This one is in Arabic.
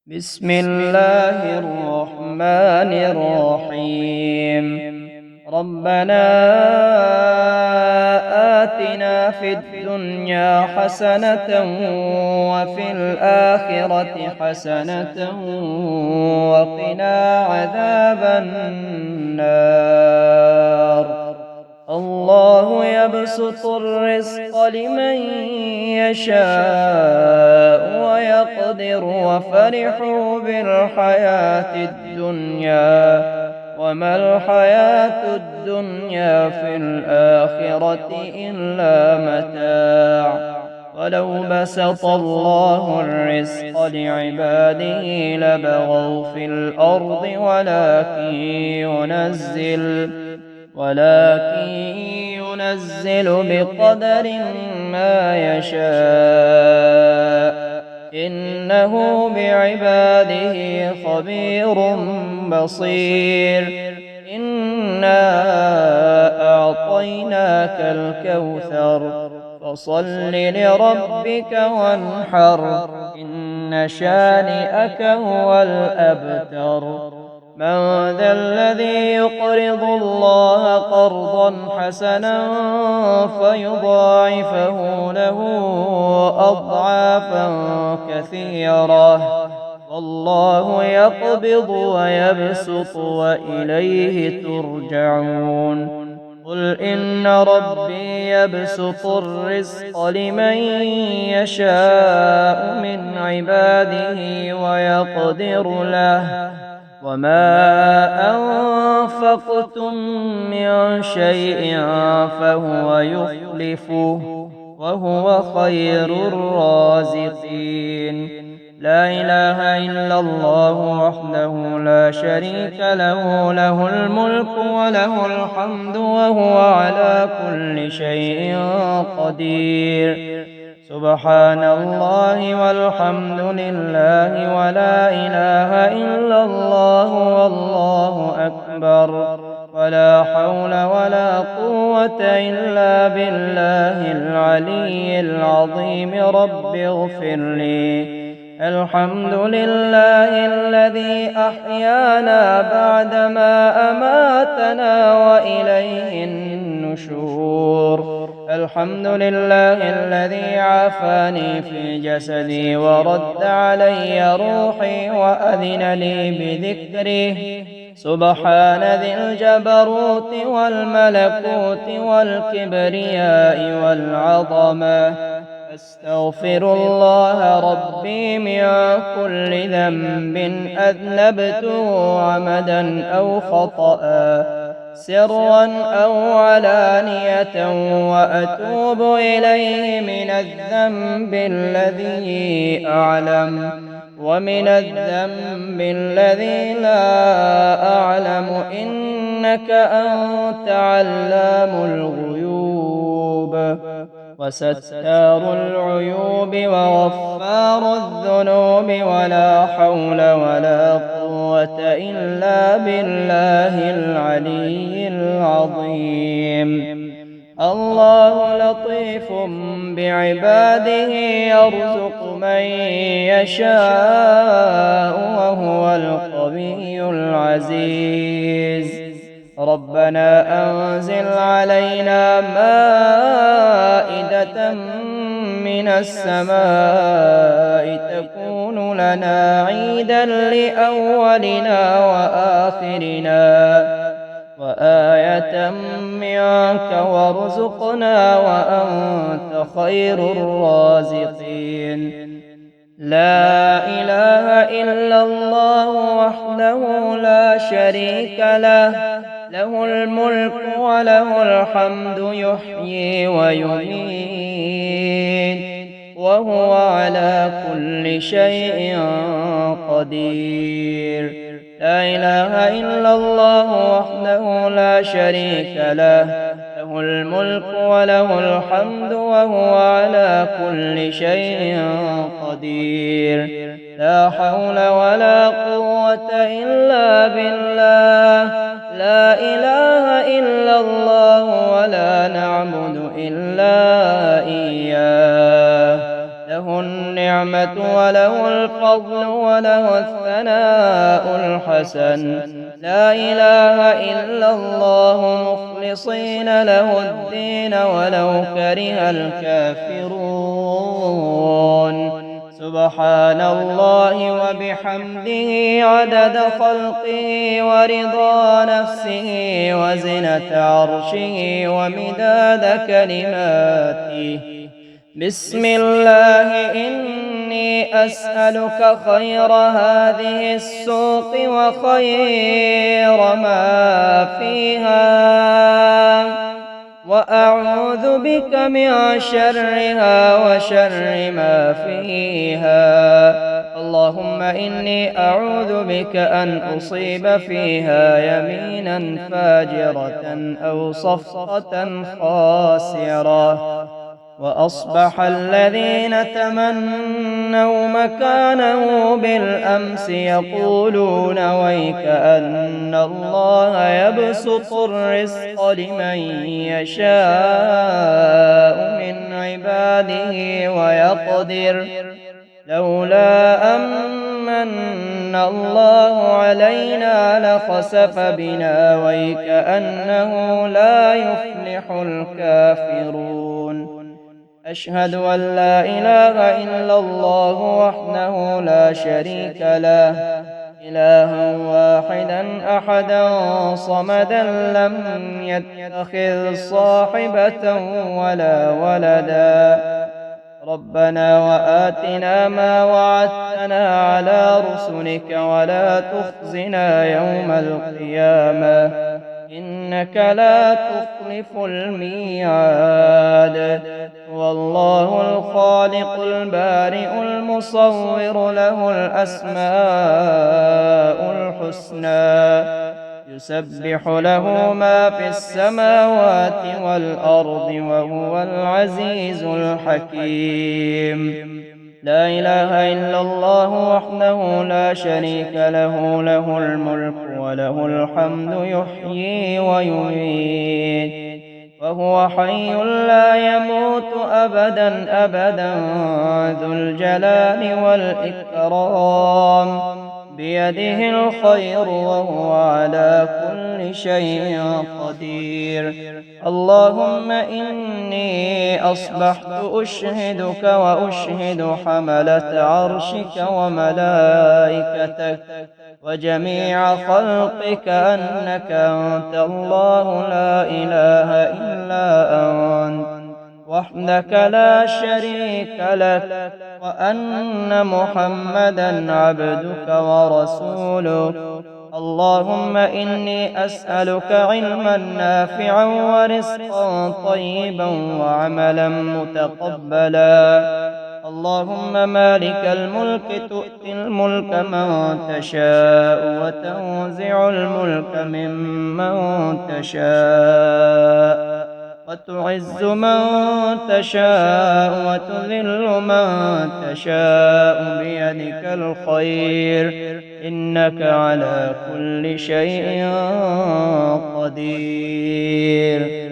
بسم الله الرحمن الرحيم. ربنا آتنا في الدنيا حسنة وفي الآخرة حسنة وقنا عذاب النار. الله يبسط الرزق لمن يشاء ويقدر وفرحوا بالحياة الدنيا وما الحياة الدنيا في الآخرة إلا متاع. ولو بسط الله الرزق لعباده لبغوا في الأرض ولكن ينزل بقدر ما يشاء إنه بعباده خبير بصير. إنا أعطيناك الكوثر فصل لربك وانحر إن شانئك هو الأبتر. من ذا الذي يقرض الله قرضا حسنا فيضاعفه له أضعافا كثيرة والله يقبض ويبسط وإليه ترجعون. قل إن ربي يبسط الرزق لمن يشاء من عباده ويقدر له وما أنفقتم من شيء فهو يخلفه وهو خير الرازقين. لا إله إلا الله وحده لا شريك له له الملك وله الحمد وهو على كل شيء قدير. سبحان الله والحمد لله ولا إله إلا الله والله أكبر ولا حول ولا قوة إلا بالله العلي العظيم. رب اغفر لي. الحمد لله الذي أحيانا بعدما أماتنا وإليه النشور. الحمد لله الذي عافاني في جسدي ورد علي روحي وأذن لي بذكره. سبحان ذي الجبروت والملكوت والكبرياء والعظمة. أستغفر الله ربي من كل ذنب أذنبته عمدا أو خطأ سرا أو علانية وأتوب إليه من الذنب الذي أعلم ومن الذنب الذي لا أعلم إنك أنت علام الغيوب وستار العيوب وغفار الذنوب ولا حول ولا قوة إلا بالله العلي العظيم. الله لطيف بعباده يرزق من يشاء وهو القوي العزيز. ربنا أنزل علينا مائدة من السماء تكون لنا عيدا لأولنا وآخرنا وآية منك وارزقنا وأنت خير الرازقين. لا إله إلا الله وحده لا شريك له له الملك وله الحمد يحيي ويميت وهو على كل شيء قدير. لا إله إلا الله وحده لا شريك له له الملك وله الحمد وهو على كل شيء قدير. لا حول ولا قوة إلا بالله. لا إله إلا الله ولا نعبد إلا إياه. له النعمة وله الفضل وله الثناء الحسن. لا إله إلا الله مخلصين له الدين ولو كره الكافرون. سبحان الله وبحمده عدد خلقه ورضا نفسه وزنة عرشه ومداد كلماته. بسم الله إني أسألك خير هذه السوق وخير ما فيها، وأعوذ بك من شرها وشر ما فيها. اللهم إني أعوذ بك أن أصيب فيها يمينا فاجرة أو صفقة خاسرة. وأصبح الذين تمنوا مكانه بالأمس يقولون ويك أن الله يبسط الرزق لمن يشاء من عباده ويقدر، لولا أمن الله علينا لخسف بنا ويك أنه لا يفلح الكافرون. أشهد أن لا إله إلا الله وحده لا شريك له، إلها واحدا أحدا صمدا لم يتخذ صاحبة ولا ولدا. ربنا وآتنا ما وعدتنا على رسلك ولا تخزنا يوم القيامة إنك لا تخلف الميعاد. والله الخالق البارئ المصور له الأسماء الحسنى، يسبح له ما في السماوات والأرض وهو العزيز الحكيم. لا إله إلا الله وحده لا شريك له، له الملك وله الحمد يحيي ويميت وهو حي لا يموت أبدا أبدا ذو الجلال والإكرام. بيده الخير وهو على كل شيء قدير. اللهم إني أصبحت أشهدك وأشهد حملة عرشك وملائكتك وجميع خلقك أنك أنت الله لا إله إلا أنت وحدك لا شريك لك، وأن محمدا عبدك ورسولك. اللهم إني أسألك علما نافعا ورزقا طيبا وعملا متقبلا. اللهم مالك الملك تؤتي الملك من تشاء وتنزع الملك ممن تشاء وتعز من تشاء وتذل من تشاء بيدك الخير إنك على كل شيء قدير.